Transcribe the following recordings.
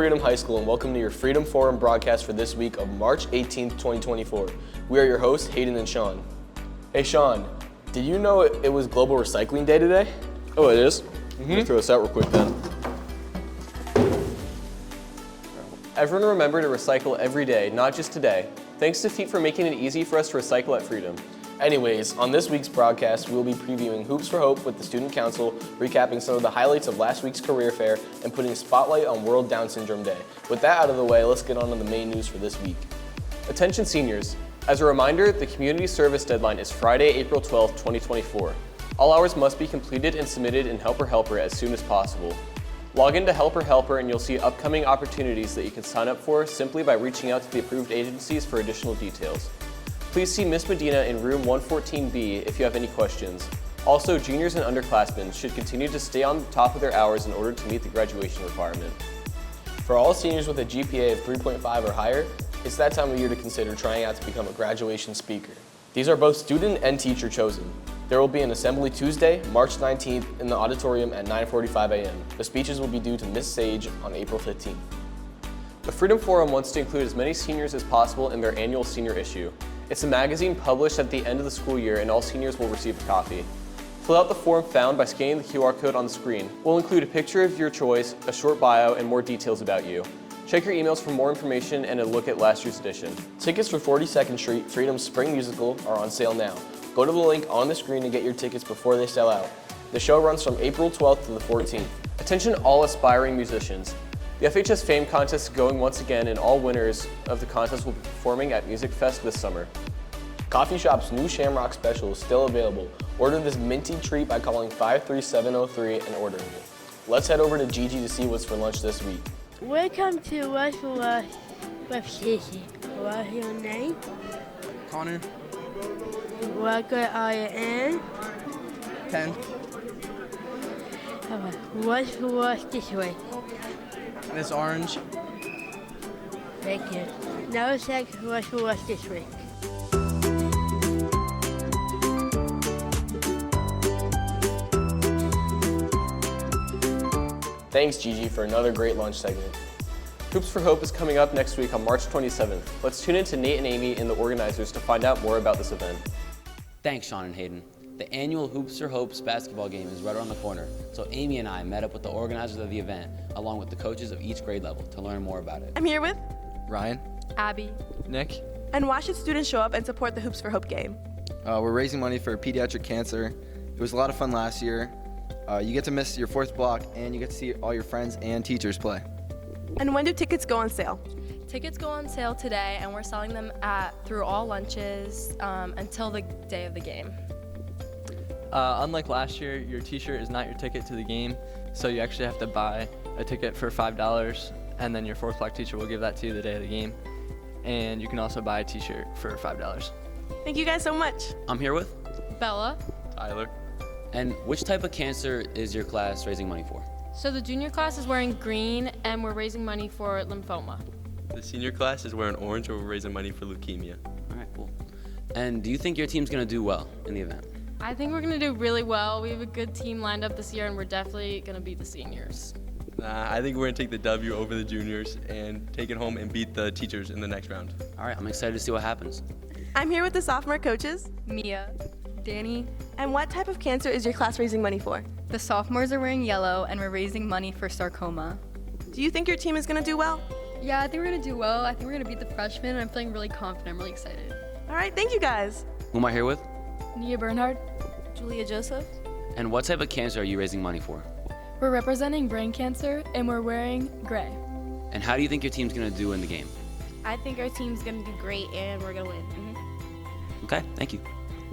Freedom High School and welcome to your Freedom Forum broadcast for this week of March 18th, 2024. We are your hosts, Hayden and Sean. Hey Sean, did you know it was Global Recycling Day today? Oh, it is? Let me throw this out real quick then. Everyone remember to recycle every day, not just today. Thanks to Feet for making it easy for us to recycle at Freedom. Anyways, on this week's broadcast, we'll be previewing Hoops for Hope with the Student Council, recapping some of the highlights of last week's career fair, and putting a spotlight on World Down Syndrome Day. With that out of the way, let's get on to the main news for this week. Attention seniors. As a reminder, the community service deadline is Friday, April 12th, 2024. All hours must be completed and submitted in Helper Helper as soon as possible. Log into Helper Helper and you'll see upcoming opportunities that you can sign up for simply by reaching out to the approved agencies for additional details. Please see Ms. Medina in room 114B if you have any questions. Also, juniors and underclassmen should continue to stay on top of their hours in order to meet the graduation requirement. For all seniors with a GPA of 3.5 or higher, it's that time of year to consider trying out to become a graduation speaker. These are both student and teacher chosen. There will be an assembly Tuesday, March 19th in the auditorium at 9:45 a.m. The speeches will be due to Ms. Sage on April 15th. The Freedom Forum wants to include as many seniors as possible in their annual senior issue. It's a magazine published at the end of the school year and all seniors will receive a copy. Fill out the form found by scanning the QR code on the screen. We'll include a picture of your choice, a short bio, and more details about you. Check your emails for more information and a look at last year's edition. Tickets for 42nd Street Freedom's Spring Musical are on sale now. Go to the link on the screen to get your tickets before they sell out. The show runs from April 12th to the 14th. Attention all aspiring musicians. The FHS Fame Contest is going once again and all winners of the contest will be performing at Music Fest this summer. Coffee Shop's new Shamrock Special is still available. Order this minty treat by calling 53703 and ordering it. Let's head over to Gigi to see what's for lunch this week. Welcome to What's for Lunch with Gigi. What's your name? Connor. What grade are you in? 10. What's for lunch this week? It's orange. Thank you. Now let's check what's for lunch this week. Thanks, Gigi, for another great lunch segment. Hoops for Hope is coming up next week on March 27th. Let's tune in to Nate and Amy and the organizers to find out more about this event. Thanks, Sean and Hayden. The annual Hoops for Hopes basketball game is right around the corner, so Amy and I met up with the organizers of the event, along with the coaches of each grade level, to learn more about it. I'm here with Ryan, Abby, Nick. And why should students show up and support the Hoops for Hope game? We're raising money for pediatric cancer. It was a lot of fun last year. You get to miss your fourth block, and you get to see all your friends and teachers play. And when do tickets go on sale? Tickets go on sale today, and we're selling them through all lunches until the day of the game. Unlike last year, your t-shirt is not your ticket to the game, so you actually have to buy a ticket for $5, and then your fourth block teacher will give that to you the day of the game. And you can also buy a t-shirt for $5. Thank you guys so much. I'm here with Bella. Tyler. And which type of cancer is your class raising money for? So the junior class is wearing green, and we're raising money for lymphoma. The senior class is wearing orange, and we're raising money for leukemia. All right, cool. And do you think your team's going to do well in the event? I think we're going to do really well. We have a good team lined up this year, and we're definitely going to beat the seniors. I think we're going to take the W over the juniors and take it home and beat the teachers in the next round. All right, I'm excited to see what happens. I'm here with the sophomore coaches. Mia, Danny. And what type of cancer is your class raising money for? The sophomores are wearing yellow, and we're raising money for sarcoma. Do you think your team is going to do well? Yeah, I think we're going to do well. I think we're going to beat the freshmen, and I'm feeling really confident. I'm really excited. All right, thank you guys. Who am I here with? Nia Bernhard. Julia Joseph. And what type of cancer are you raising money for? We're representing brain cancer, and we're wearing gray. And how do you think your team's going to do in the game? I think our team's going to do great, and we're going to win. Okay, thank you.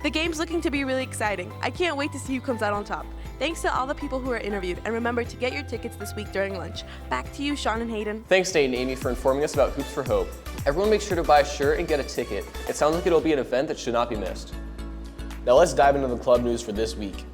The game's looking to be really exciting. I can't wait to see who comes out on top. Thanks to all the people who are interviewed, and remember to get your tickets this week during lunch. Back to you, Sean and Hayden. Thanks, Nate and Amy, for informing us about Hoops for Hope. Everyone make sure to buy a shirt and get a ticket. It sounds like it'll be an event that should not be missed. Now let's dive into the club news for this week.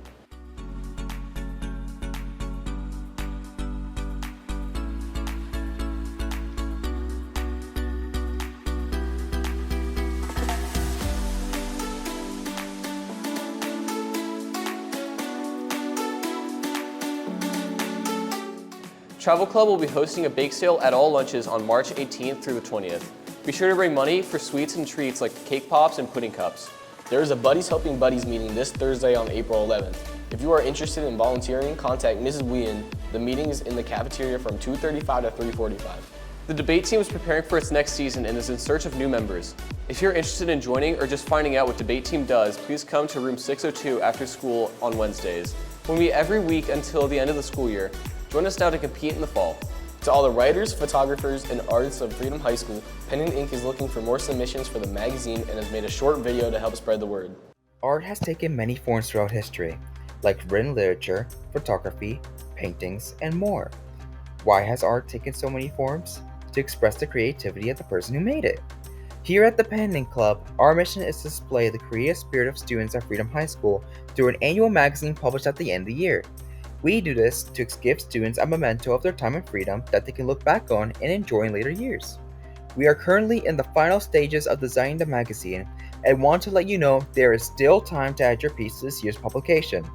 Travel Club will be hosting a bake sale at all lunches on March 18th through the 20th. Be sure to bring money for sweets and treats like cake pops and pudding cups. There is a Buddies Helping Buddies meeting this Thursday on April 11th. If you are interested in volunteering, contact Mrs. Wien. The meeting is in the cafeteria from 2:35 to 3:45. The debate team is preparing for its next season and is in search of new members. If you're interested in joining or just finding out what debate team does, please come to room 602 after school on Wednesdays. We'll meet every week until the end of the school year. Join us now to compete in the fall. To all the writers, photographers, and artists of Freedom High School, Pen and Ink is looking for more submissions for the magazine and has made a short video to help spread the word. Art has taken many forms throughout history, like written literature, photography, paintings, and more. Why has art taken so many forms? To express the creativity of the person who made it. Here at the Pen and Ink Club, our mission is to display the creative spirit of students at Freedom High School through an annual magazine published at the end of the year. We do this to give students a memento of their time in freedom that they can look back on and enjoy in later years. We are currently in the final stages of designing the magazine and want to let you know there is still time to add your piece to this year's publication.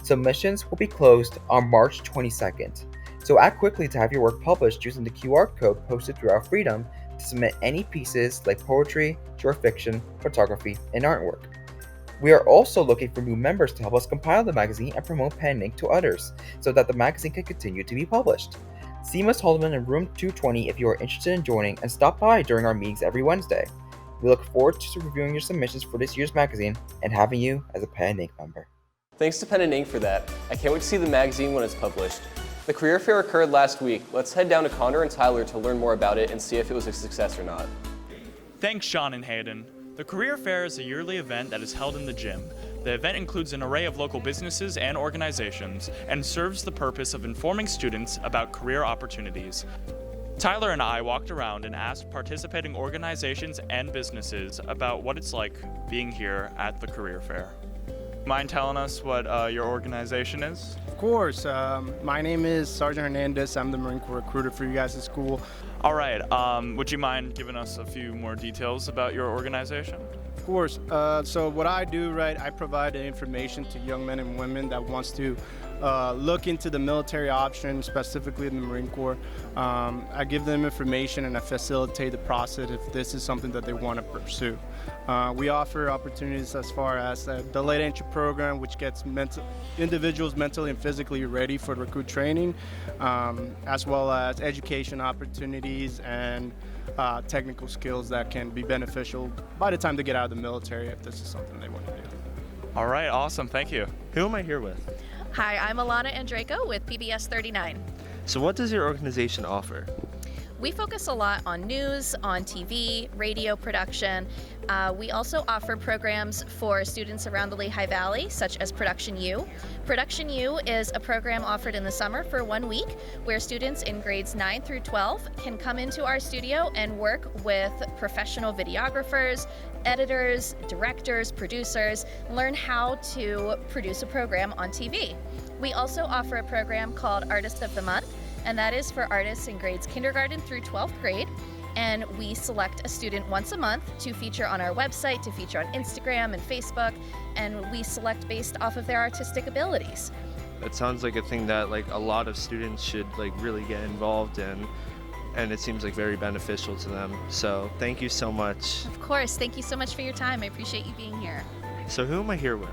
Submissions will be closed on March 22nd, so act quickly to have your work published using the QR code posted throughout Freedom to submit any pieces like poetry, short fiction, photography, and artwork. We are also looking for new members to help us compile the magazine and promote Pen and Ink to others, so that the magazine can continue to be published. See Ms. Haldeman in room 220 if you are interested in joining, and stop by during our meetings every Wednesday. We look forward to reviewing your submissions for this year's magazine and having you as a Pen and Ink member. Thanks to Pen and Ink for that. I can't wait to see the magazine when it's published. The career fair occurred last week. Let's head down to Connor and Tyler to learn more about it and see if it was a success or not. Thanks, Sean and Hayden. The Career Fair is a yearly event that is held in the gym. The event includes an array of local businesses and organizations and serves the purpose of informing students about career opportunities. Tyler and I walked around and asked participating organizations and businesses about what it's like being here at the Career Fair. Mind telling us what your organization is? Of course. My name is Sergeant Hernandez. I'm the Marine Corps recruiter for you guys at school. All right. Would you mind giving us a few more details about your organization? Of course. So what I do, right, I provide information to young men and women that wants to look into the military option, specifically in the Marine Corps. I give them information and I facilitate the process if this is something that they want to pursue. We offer opportunities as far as the late entry program, which gets individuals mentally and physically ready for recruit training, as well as education opportunities and technical skills that can be beneficial by the time they get out of the military if this is something they want to do. All right, awesome, thank you. Who am I here with? Hi, I'm Alana Andraco with PBS 39. So what does your organization offer? We focus a lot on news, on TV, radio production. We also offer programs for students around the Lehigh Valley, such as Production U. Production U is a program offered in the summer for 1 week, where students in grades 9 through 12 can come into our studio and work with professional videographers, editors, directors, producers, learn how to produce a program on TV. We also offer a program called Artist of the Month, and that is for artists in grades kindergarten through 12th grade. And we select a student once a month to feature on our website, to feature on Instagram and Facebook, and we select based off of their artistic abilities. That sounds like a thing that a lot of students should really get involved in, and it seems very beneficial to them. So thank you so much. Of course, thank you so much for your time. I appreciate you being here. So who am I here with?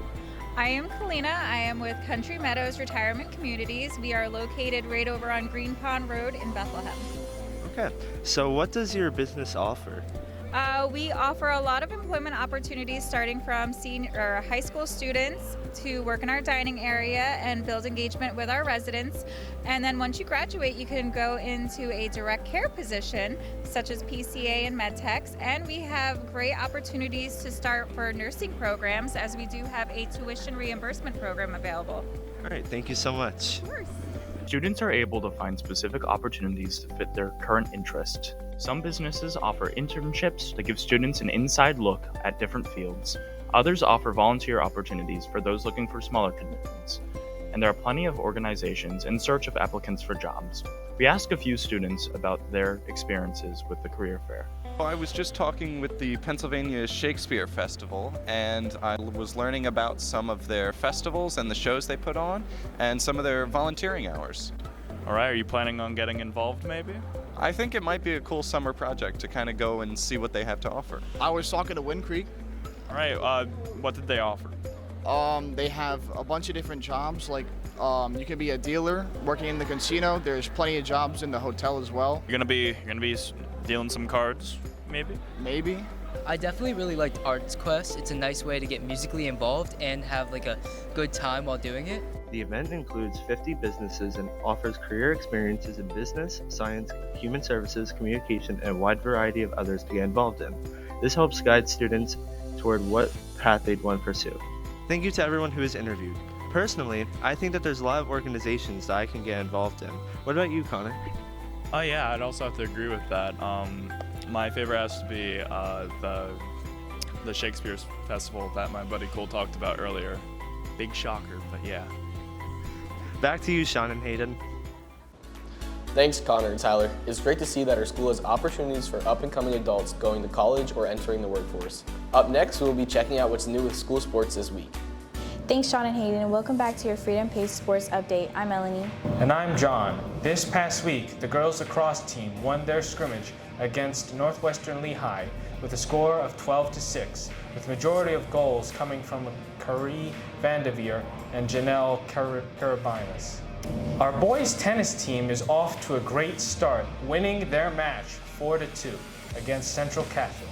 I am Kalina. I am with Country Meadows Retirement Communities. We are located right over on Green Pond Road in Bethlehem. Okay, so what does your business offer? We offer a lot of employment opportunities starting from high school students to work in our dining area and build engagement with our residents. And then once you graduate, you can go into a direct care position such as PCA and MedTechs. And we have great opportunities to start for nursing programs, as we do have a tuition reimbursement program available. All right, thank you so much. Of course. Students are able to find specific opportunities to fit their current interest. Some businesses offer internships to give students an inside look at different fields. Others offer volunteer opportunities for those looking for smaller commitments. And there are plenty of organizations in search of applicants for jobs. We asked a few students about their experiences with the career fair. I was just talking with the Pennsylvania Shakespeare Festival, and I was learning about some of their festivals and the shows they put on, and some of their volunteering hours. All right, are you planning on getting involved maybe? I think it might be a cool summer project to kind of go and see what they have to offer. I was talking to Wind Creek. All right, what did they offer? They have a bunch of different jobs, like you can be a dealer working in the casino. There's plenty of jobs in the hotel as well. You're gonna be dealing some cards, maybe? Maybe. I definitely really liked Arts Quest. It's a nice way to get musically involved and have like a good time while doing it. The event includes 50 businesses and offers career experiences in business, science, human services, communication, and a wide variety of others to get involved in. This helps guide students toward what path they'd want to pursue. Thank you to everyone who was interviewed. Personally, I think that there's a lot of organizations that I can get involved in. What about you, Connor? Oh yeah, I'd also have to agree with that. My favorite has to be the Shakespeare Festival that my buddy Cole talked about earlier. Big shocker, but yeah. Back to you, Sean and Hayden. Thanks, Connor and Tyler. It's great to see that our school has opportunities for up-and-coming adults going to college or entering the workforce. Up next, we'll be checking out what's new with school sports this week. Thanks, Sean and Hayden, and welcome back to your Freedom Pace Sports Update. I'm Melanie. And I'm John. This past week, the girls lacrosse team won their scrimmage against Northwestern Lehigh with a score of 12-6, with the majority of goals coming from Carrie Vandeveer and Janelle Carabinas. Our boys tennis team is off to a great start, winning their match 4-2 against Central Catholic.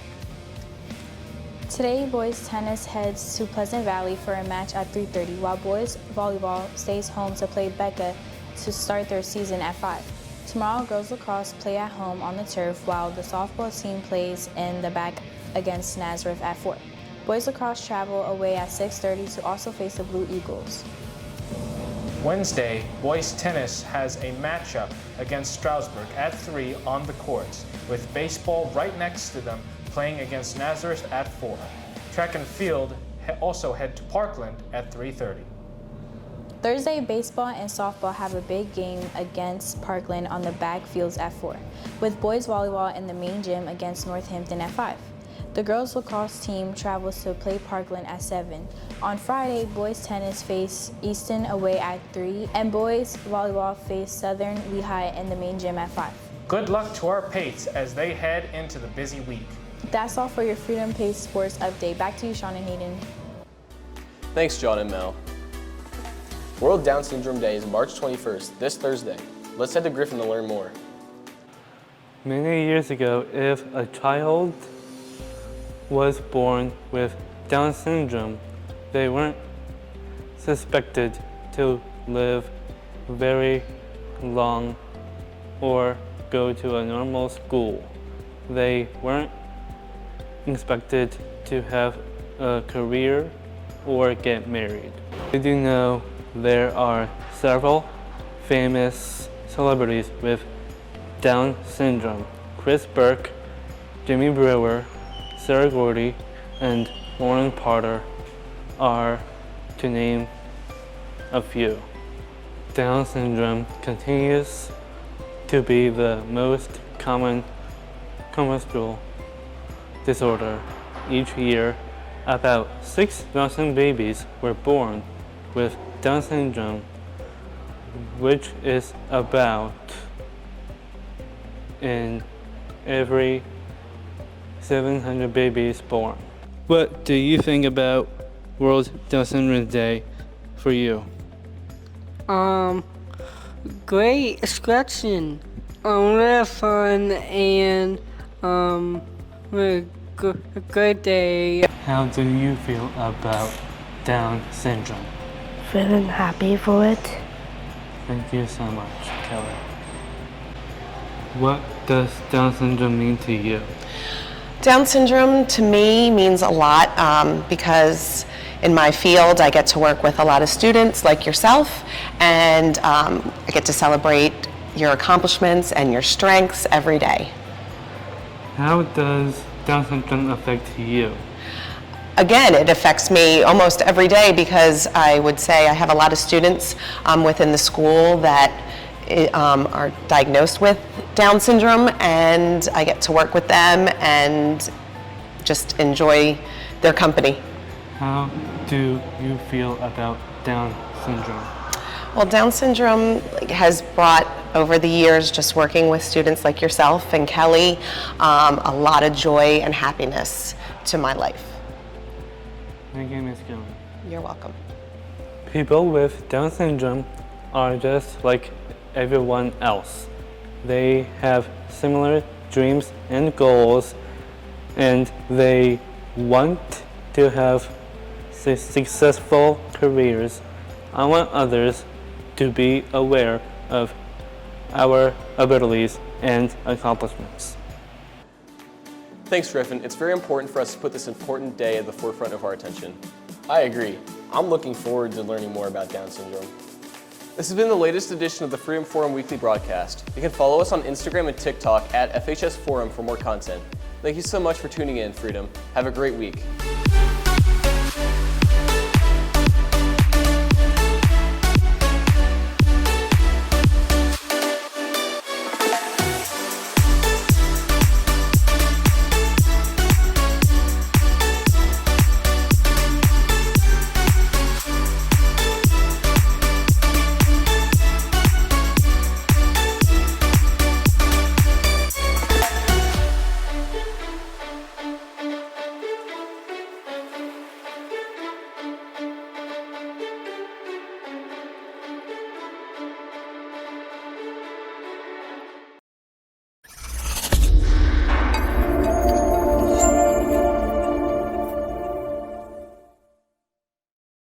Today, boys tennis heads to Pleasant Valley for a match at 3:30, while boys volleyball stays home to play Becca to start their season at 5. Tomorrow, girls lacrosse play at home on the turf, while the softball team plays in the back against Nazareth at 4. Boys lacrosse travel away at 6:30 to also face the Blue Eagles. Wednesday, boys tennis has a matchup against Stroudsburg at 3 on the courts, with baseball right next to them playing against Nazareth at 4. Track and field also head to Parkland at 3:30. Thursday, baseball and softball have a big game against Parkland on the back fields at 4, with boys volleyball in the main gym against Northampton at 5. The girls lacrosse team travels to play Parkland at 7. On Friday, boys tennis face Easton away at 3, and boys volleyball face Southern Lehigh in the main gym at 5. Good luck to our Pates as they head into the busy week. That's all for your Freedom Pace Sports Update. Back to you, Sean and Hayden. Thanks, John and Mel. World Down Syndrome Day is March 21st, this Thursday. Let's head to Griffin to learn more. Many years ago, if a child was born with Down syndrome, they weren't suspected to live very long or go to a normal school. They weren't expected to have a career or get married. Did you know there are several famous celebrities with Down syndrome? Chris Burke, Jimmy Brewer, Sarah Gordy, and Lauren Potter are to name a few. Down syndrome continues to be the most common congenital disorder. Each year, about 6,000 babies were born with Down syndrome, which is about in every 700 babies born. What do you think about World Down Syndrome Day for you? Great question. Really fun and really good day. How do you feel about Down syndrome? Feeling happy for it. Thank you so much, Kelly. What does Down syndrome mean to you? Down syndrome to me means a lot because in my field I get to work with a lot of students like yourself, and I get to celebrate your accomplishments and your strengths every day. How does Down syndrome affect you? Again, it affects me almost every day because I would say I have a lot of students within the school that are diagnosed with Down syndrome, and I get to work with them and just enjoy their company. How do you feel about Down syndrome? Well, Down syndrome has brought, over the years, just working with students like yourself and Kelly, a lot of joy and happiness to my life. Thank you, Ms. Kelly. You're welcome. People with Down syndrome are just like everyone else. They have similar dreams and goals, and they want to have successful careers. I want others to be aware of our abilities and accomplishments. Thanks, Griffin. It's very important for us to put this important day at the forefront of our attention. I agree. I'm looking forward to learning more about Down syndrome. This has been the latest edition of the Freedom Forum Weekly Broadcast. You can follow us on Instagram and TikTok at FHS Forum for more content. Thank you so much for tuning in, Freedom. Have a great week.